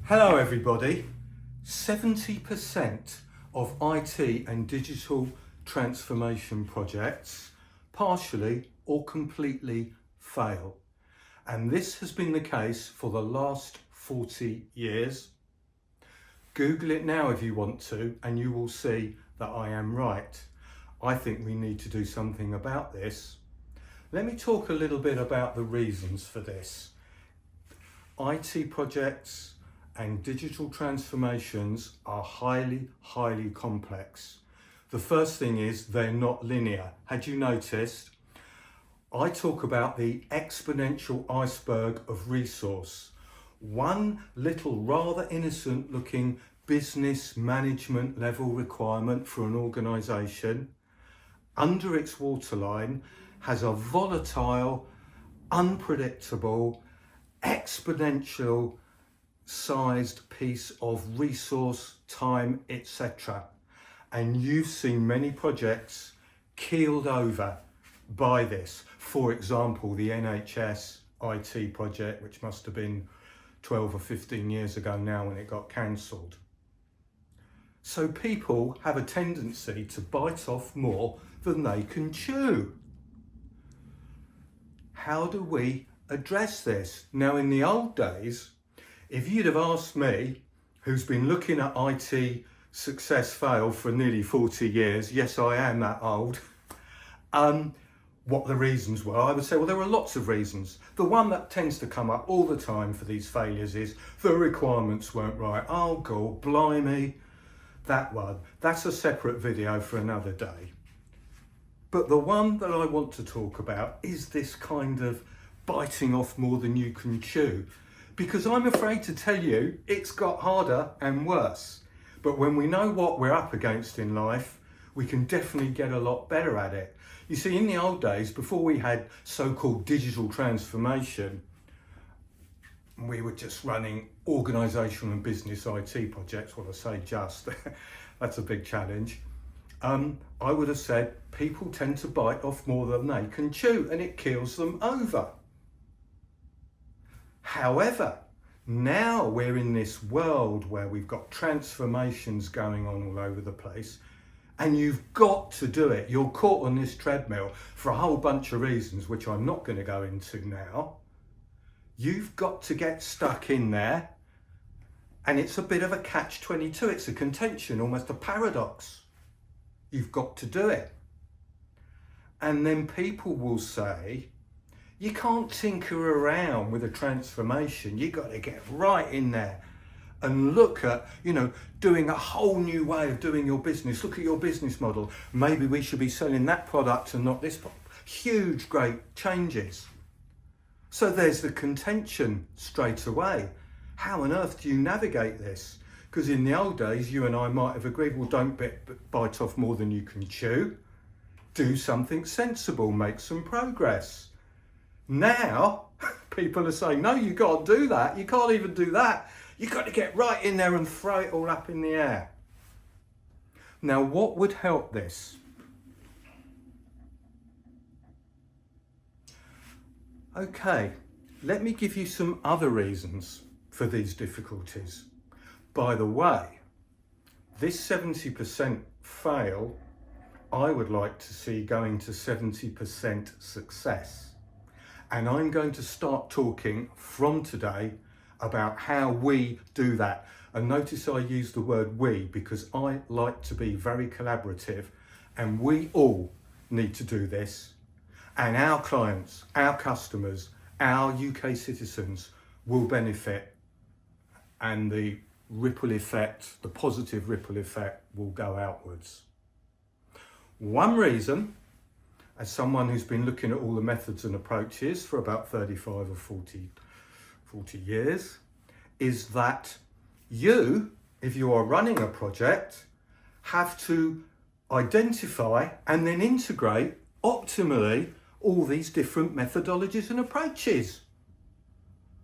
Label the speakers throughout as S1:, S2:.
S1: Hello everybody. 70% of IT and digital transformation projects partially or completely fail. And this has been the case for the last 40 years. Google it now if you want to, and you will see that I am right. I think we need to do something about this. Let me talk a little bit about the reasons for this. IT projects and digital transformations are highly complex. The first thing is they're not linear. Had you noticed? I talk about the exponential iceberg of resource. One little rather innocent looking business management level requirement for an organisation under its waterline has a volatile, unpredictable, exponential sized piece of resource, time, etc. And you've seen many projects keeled over by this. For example, the NHS IT project, which must have been 12 or 15 years ago now when it got cancelled. So people have a tendency to bite off more than they can chew. How do we address this? Now, in the old days, if you'd have asked me, who's been looking at IT success fail for nearly 40 years, yes, I am that old, what the reasons were, I would say, well, there were lots of reasons. The one that tends to come up all the time for these failures is the requirements weren't right. Oh, God, blimey, that one. That's a separate video for another day. But the one that I want to talk about is this kind of biting off more than you can chew. Because I'm afraid to tell you, it's got harder and worse. But when we know what we're up against in life, we can definitely get a lot better at it. You see, in the old days, before we had so-called digital transformation, we were just running organisational and business IT projects. Well, I say just, that's a big challenge. I would have said people tend to bite off more than they can chew, and it keels them over. However, now we're in this world where we've got transformations going on all over the place, and you've got to do it. You're caught on this treadmill for a whole bunch of reasons, which I'm not going to go into now. You've got to get stuck in there, and it's a bit of a catch-22. It's a contention, almost a paradox. You've got to do it. And then people will say, you can't tinker around with a transformation. You've got to get right in there and look at, doing a whole new way of doing your business. Look at your business model. Maybe we should be selling that product and not this product. Huge, great changes. So there's the contention straight away. How on earth do you navigate this? Because in the old days, you and I might have agreed, well, don't bite off more than you can chew. Do something sensible, make some progress. Now, people are saying, no, you can't do that. You can't even do that. You've got to get right in there and throw it all up in the air. Now, what would help this? Okay, let me give you some other reasons for these difficulties. By the way, this 70% fail, I would like to see going to 70% success. And I'm going to start talking from today about how we do that. And notice I use the word we because I like to be very collaborative, and we all need to do this. And our clients, our customers, our UK citizens will benefit, and the ripple effect, the positive ripple effect, will go outwards. One reason, as someone who's been looking at all the methods and approaches for about 35 or 40 years, is that you, if you are running a project, have to identify and then integrate optimally all these different methodologies and approaches.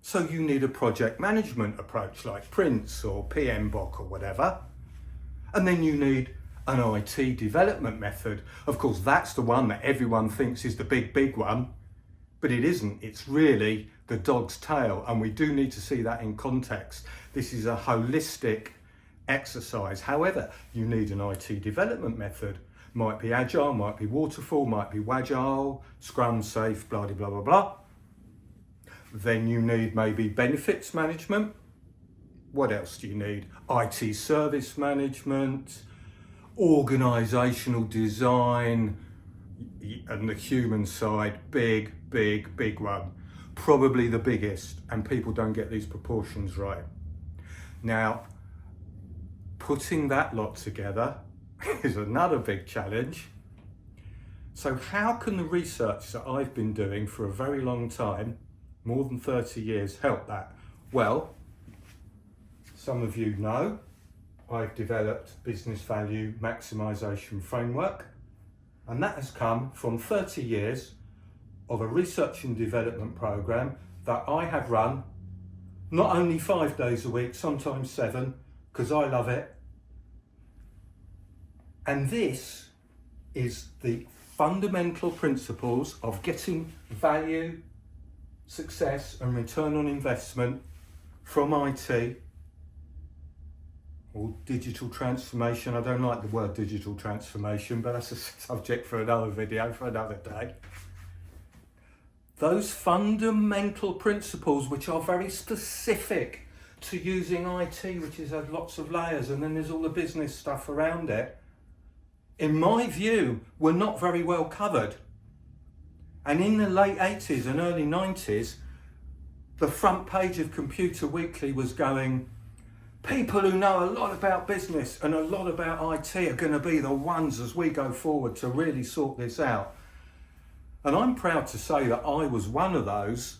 S1: So you need a project management approach like Prince or PMBOK or whatever. And then you need an IT development method. Of course, that's the one that everyone thinks is the big one, but it isn't. It's really the dog's tail, and we do need to see that in context. This is a holistic exercise. However, you need an IT development method. Might be agile, might be waterfall, might be wagile, scrum, safe, blah, blah, blah, blah. Then you need maybe benefits management. What else do you need? IT service management, organizational design, and the human side, big one. Probably the biggest, and people don't get these proportions right. Now, putting that lot together is another big challenge. So how can the research that I've been doing for a very long time, more than 30 years, help that? Well, some of you know I've developed business value maximisation framework, and that has come from 30 years of a research and development program that I have run not only 5 days a week, sometimes 7, because I love it. And this is the fundamental principles of getting value, success and return on investment from IT or digital transformation. I don't like the word digital transformation, but that's a subject for another video, for another day. Those fundamental principles, which are very specific to using IT, which has lots of layers, and then there's all the business stuff around it, in my view, were not very well covered. And in the late 80s and early 90s, the front page of Computer Weekly was going, people who know a lot about business and a lot about IT are going to be the ones as we go forward to really sort this out. And I'm proud to say that I was one of those.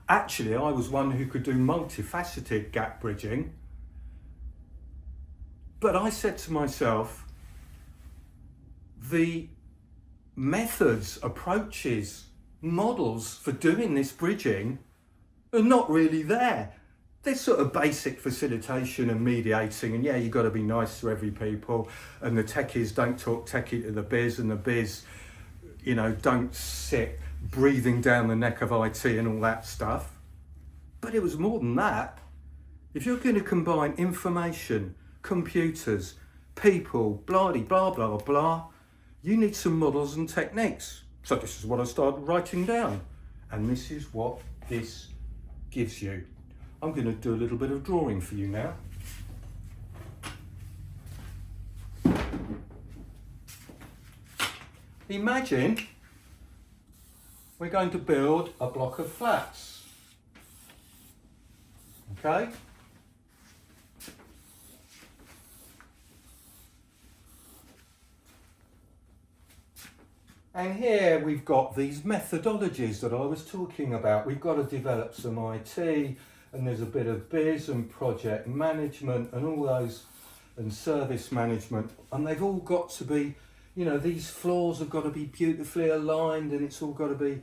S1: Actually, I was one who could do multifaceted gap bridging. But I said to myself, the methods, approaches, models for doing this bridging are not really there. There's sort of basic facilitation and mediating, and yeah, you've got to be nice to every people, and the techies don't talk techie to the biz, and the biz, you know, don't sit breathing down the neck of IT and all that stuff. But it was more than that. If you're going to combine information, computers, people, blah, blah, blah, blah, you need some models and techniques. So this is what I started writing down. And this is what this gives you. I'm going to do a little bit of drawing for you now. Imagine we're going to build a block of flats. Okay? And here we've got these methodologies that I was talking about. We've got to develop some IT, and there's a bit of biz and project management and all those, and service management, and they've all got to be, you know, these floors have got to be beautifully aligned, and it's all got to be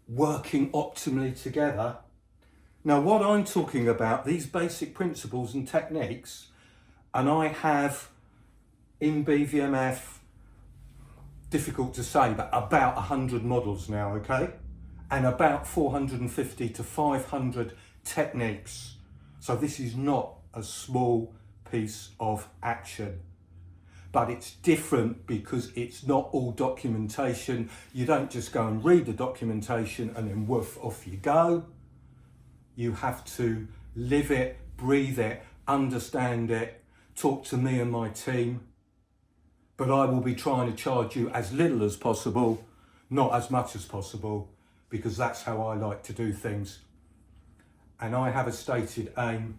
S1: working optimally together. Now, what I'm talking about, these basic principles and techniques, and I have in BVMF, difficult to say, but about 100 models now, okay? And about 450 to 500 techniques. So this is not a small piece of action. But it's different because it's not all documentation. You don't just go and read the documentation and then woof, off you go. You have to live it, breathe it, understand it, talk to me and my team. But I will be trying to charge you as little as possible, not as much as possible, because that's how I like to do things. And I have a stated aim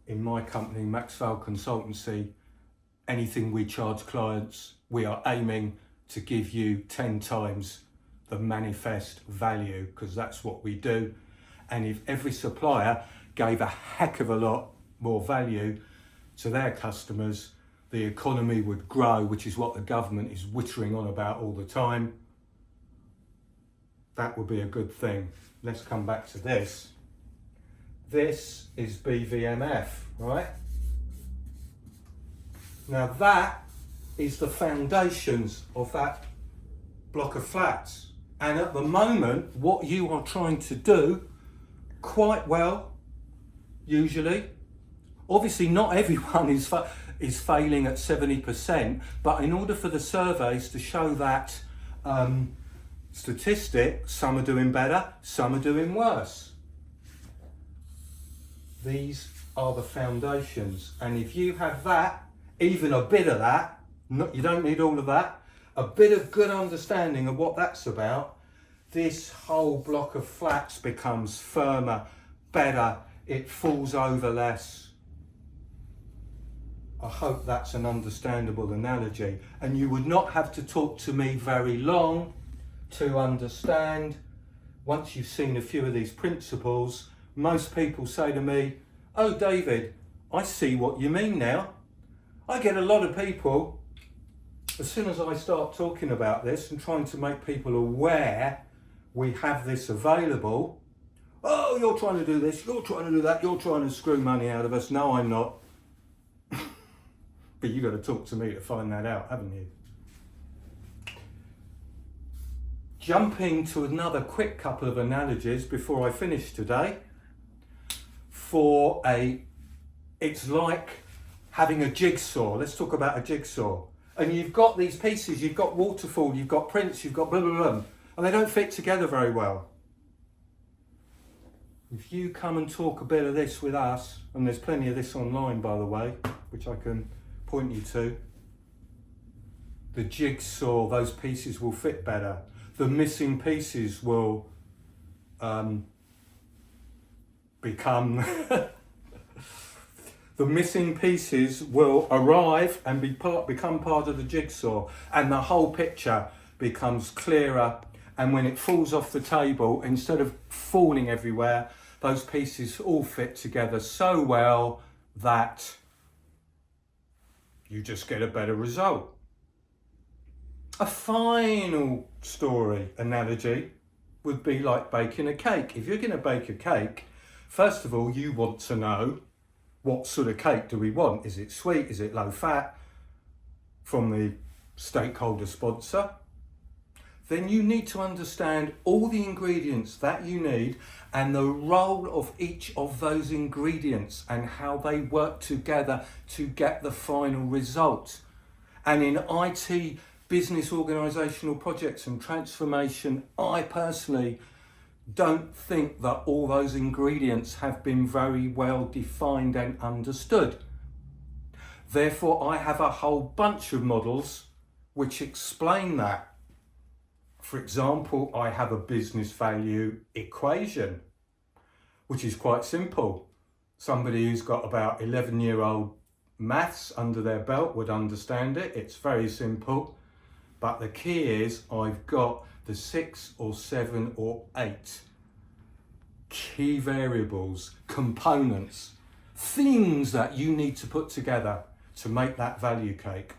S1: in my company, MaxVal Consultancy. Anything we charge clients, we are aiming to give you 10 times the manifest value, because that's what we do. And if every supplier gave a heck of a lot more value to their customers, the economy would grow, which is what the government is whittering on about all the time. That would be a good thing. Let's come back to this. This is BVMF, right? Now that is the foundations of that block of flats. And at the moment, what you are trying to do quite well, usually. Obviously, not everyone is failing at 70%, but in order for the surveys to show that statistic, some are doing better, some are doing worse. These are the foundations, and if you have that, even a bit of that, you don't need all of that, a bit of good understanding of what that's about, this whole block of flats becomes firmer, better, it falls over less. I hope that's an understandable analogy, and you would not have to talk to me very long to understand. Once you've seen a few of these principles, most people say to me, "Oh David, I see what you mean now." I get a lot of people, as soon as I start talking about this and trying to make people aware we have this available, "Oh, you're trying to do this, you're trying to do that, you're trying to screw money out of us." No, I'm not. But you've got to talk to me to find that out, haven't you? Jumping to another quick couple of analogies before I finish today. It's like having a jigsaw. Let's talk about a jigsaw. And you've got these pieces, you've got waterfall, you've got prints, you've got blah, blah, blah, and they don't fit together very well. If you come and talk a bit of this with us, and there's plenty of this online, by the way, which I can point you to, the jigsaw, those pieces will fit better. The missing pieces will become the missing pieces will arrive and become part of the jigsaw, and the whole picture becomes clearer. And when it falls off the table, instead of falling everywhere, those pieces all fit together so well that you just get a better result. A final story analogy would be like baking a cake. If you're going to bake a cake, first of all, you want to know, what sort of cake do we want? Is it sweet? Is it low fat? From the stakeholder sponsor. Then you need to understand all the ingredients that you need and the role of each of those ingredients and how they work together to get the final result. And in IT, business organisational projects and transformation, I personally don't think that all those ingredients have been very well defined and understood. Therefore, I have a whole bunch of models which explain that. For example, I have a business value equation, which is quite simple. Somebody who's got about 11-year-old maths under their belt would understand it. It's very simple. But the key is I've got the 6 or 7 or 8 key variables, components, things that you need to put together to make that value cake.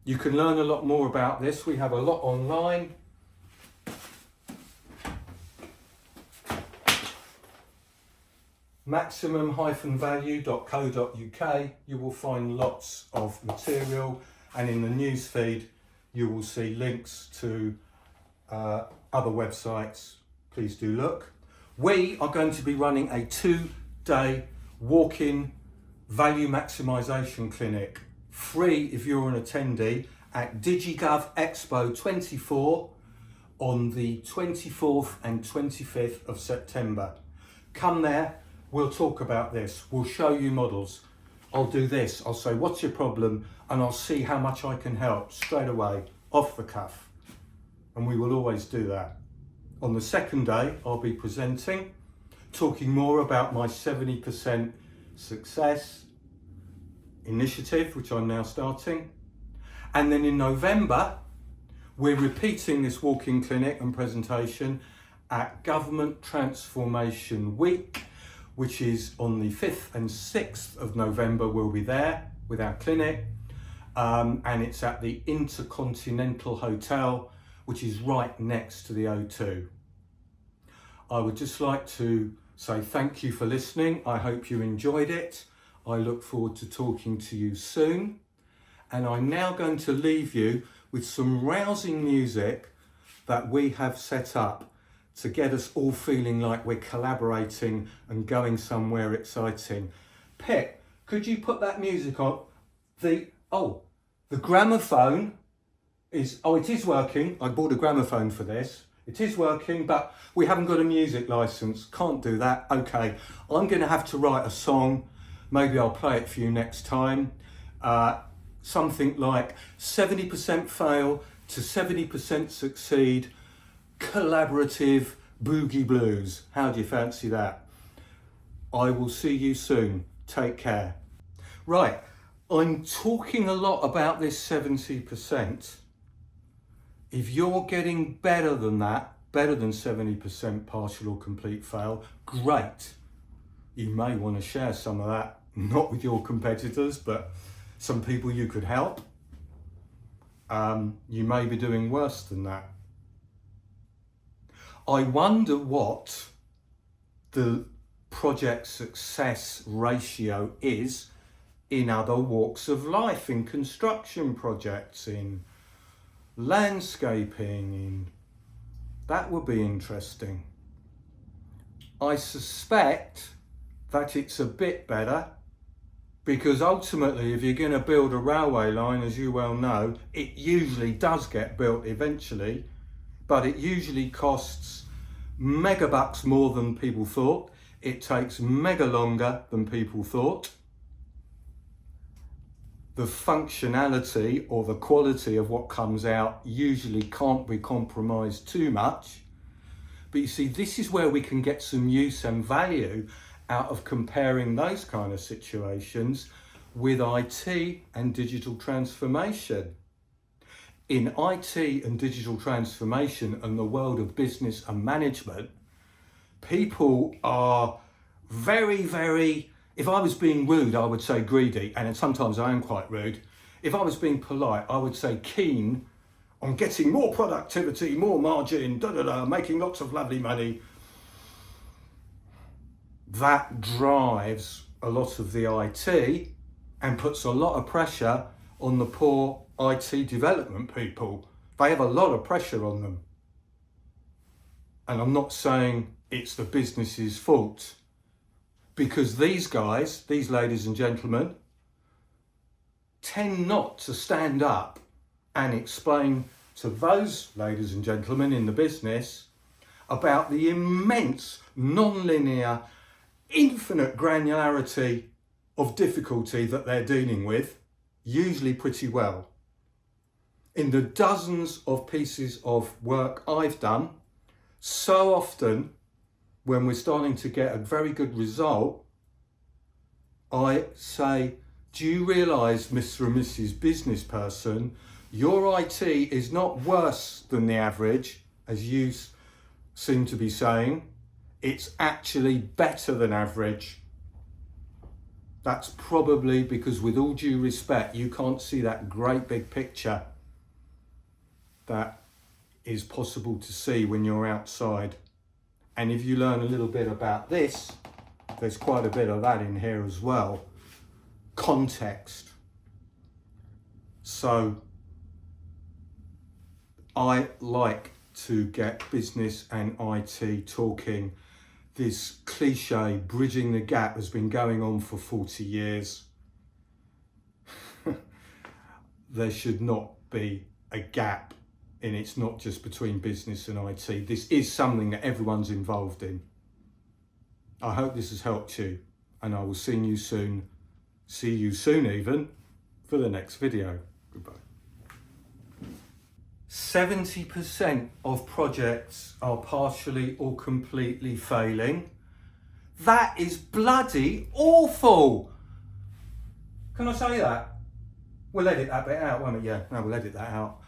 S1: You can learn a lot more about this. We have a lot online. maximum-value.co.uk. You will find lots of material, and in the news feed you will see links to other websites. Please do look. We are going to be running a 2-day walk-in value maximisation clinic, free if you're an attendee, at DigiGov Expo 24 on the 24th and 25th of September. Come there, we'll talk about this, we'll show you models. I'll do this, I'll say what's your problem, and I'll see how much I can help straight away, off the cuff. And we will always do that. On the second day, I'll be presenting, talking more about my 70% success initiative, which I'm now starting. And then in November, we're repeating this walk-in clinic and presentation at Government Transformation Week, which is on the 5th and 6th of November. We'll be there with our clinic, and it's at the Intercontinental Hotel, which is right next to the O2. I would just like to say thank you for listening. I hope you enjoyed it. I look forward to talking to you soon. And I'm now going to leave you with some rousing music that we have set up. to get us all feeling like we're collaborating and going somewhere exciting. Pip, could you put that music on? The gramophone is, it is working. I bought a gramophone for this. It is working, but we haven't got a music license. Can't do that. Okay, I'm going to have to write a song. Maybe I'll play it for you next time. Something like 70% fail to 70% succeed, collaborative boogie blues. How do you fancy that? I will see you soon. Take care. Right, I'm talking a lot about this 70%. If you're getting better than that, better than 70% partial or complete fail, great. You may want to share some of that, not with your competitors, but some people you could help. You may be doing worse than that. I wonder what the project success ratio is in other walks of life, in construction projects, in landscaping, that would be interesting. I suspect that it's a bit better, because ultimately if you're going to build a railway line, as you well know, it usually does get built eventually, but it usually costs mega bucks more than people thought. It takes mega longer than people thought. The functionality or the quality of what comes out usually can't be compromised too much. But you see, this is where we can get some use and value out of comparing those kind of situations with IT and digital transformation. In IT and digital transformation and the world of business and management, people are very, very, if I was being rude, I would say greedy, and sometimes I am quite rude. If I was being polite, I would say keen on getting more productivity, more margin, making lots of lovely money. That drives a lot of the IT and puts a lot of pressure on the poor IT development people. They have a lot of pressure on them. And I'm not saying it's the business's fault, because these guys, these ladies and gentlemen, tend not to stand up and explain to those ladies and gentlemen in the business about the immense, non-linear, infinite granularity of difficulty that they're dealing with, usually pretty well. In the dozens of pieces of work I've done, so often when we're starting to get a very good result, I say, do you realise, Mr. and Mrs. Business Person, your IT is not worse than the average, as you seem to be saying. It's actually better than average. That's probably because, with all due respect, you can't see that great big picture that is possible to see when you're outside. And if you learn a little bit about this, there's quite a bit of that in here as well. Context. So I like to get business and IT talking. This cliche, bridging the gap, has been going on for 40 years. There should not be a gap, and it's not just between business and IT. This is something that everyone's involved in. I hope this has helped you, and I will see you soon even, for the next video. Goodbye. 70% of projects are partially or completely failing. That is bloody awful. Can I say that? We'll edit that bit out, won't we? Yeah, no, we'll edit that out.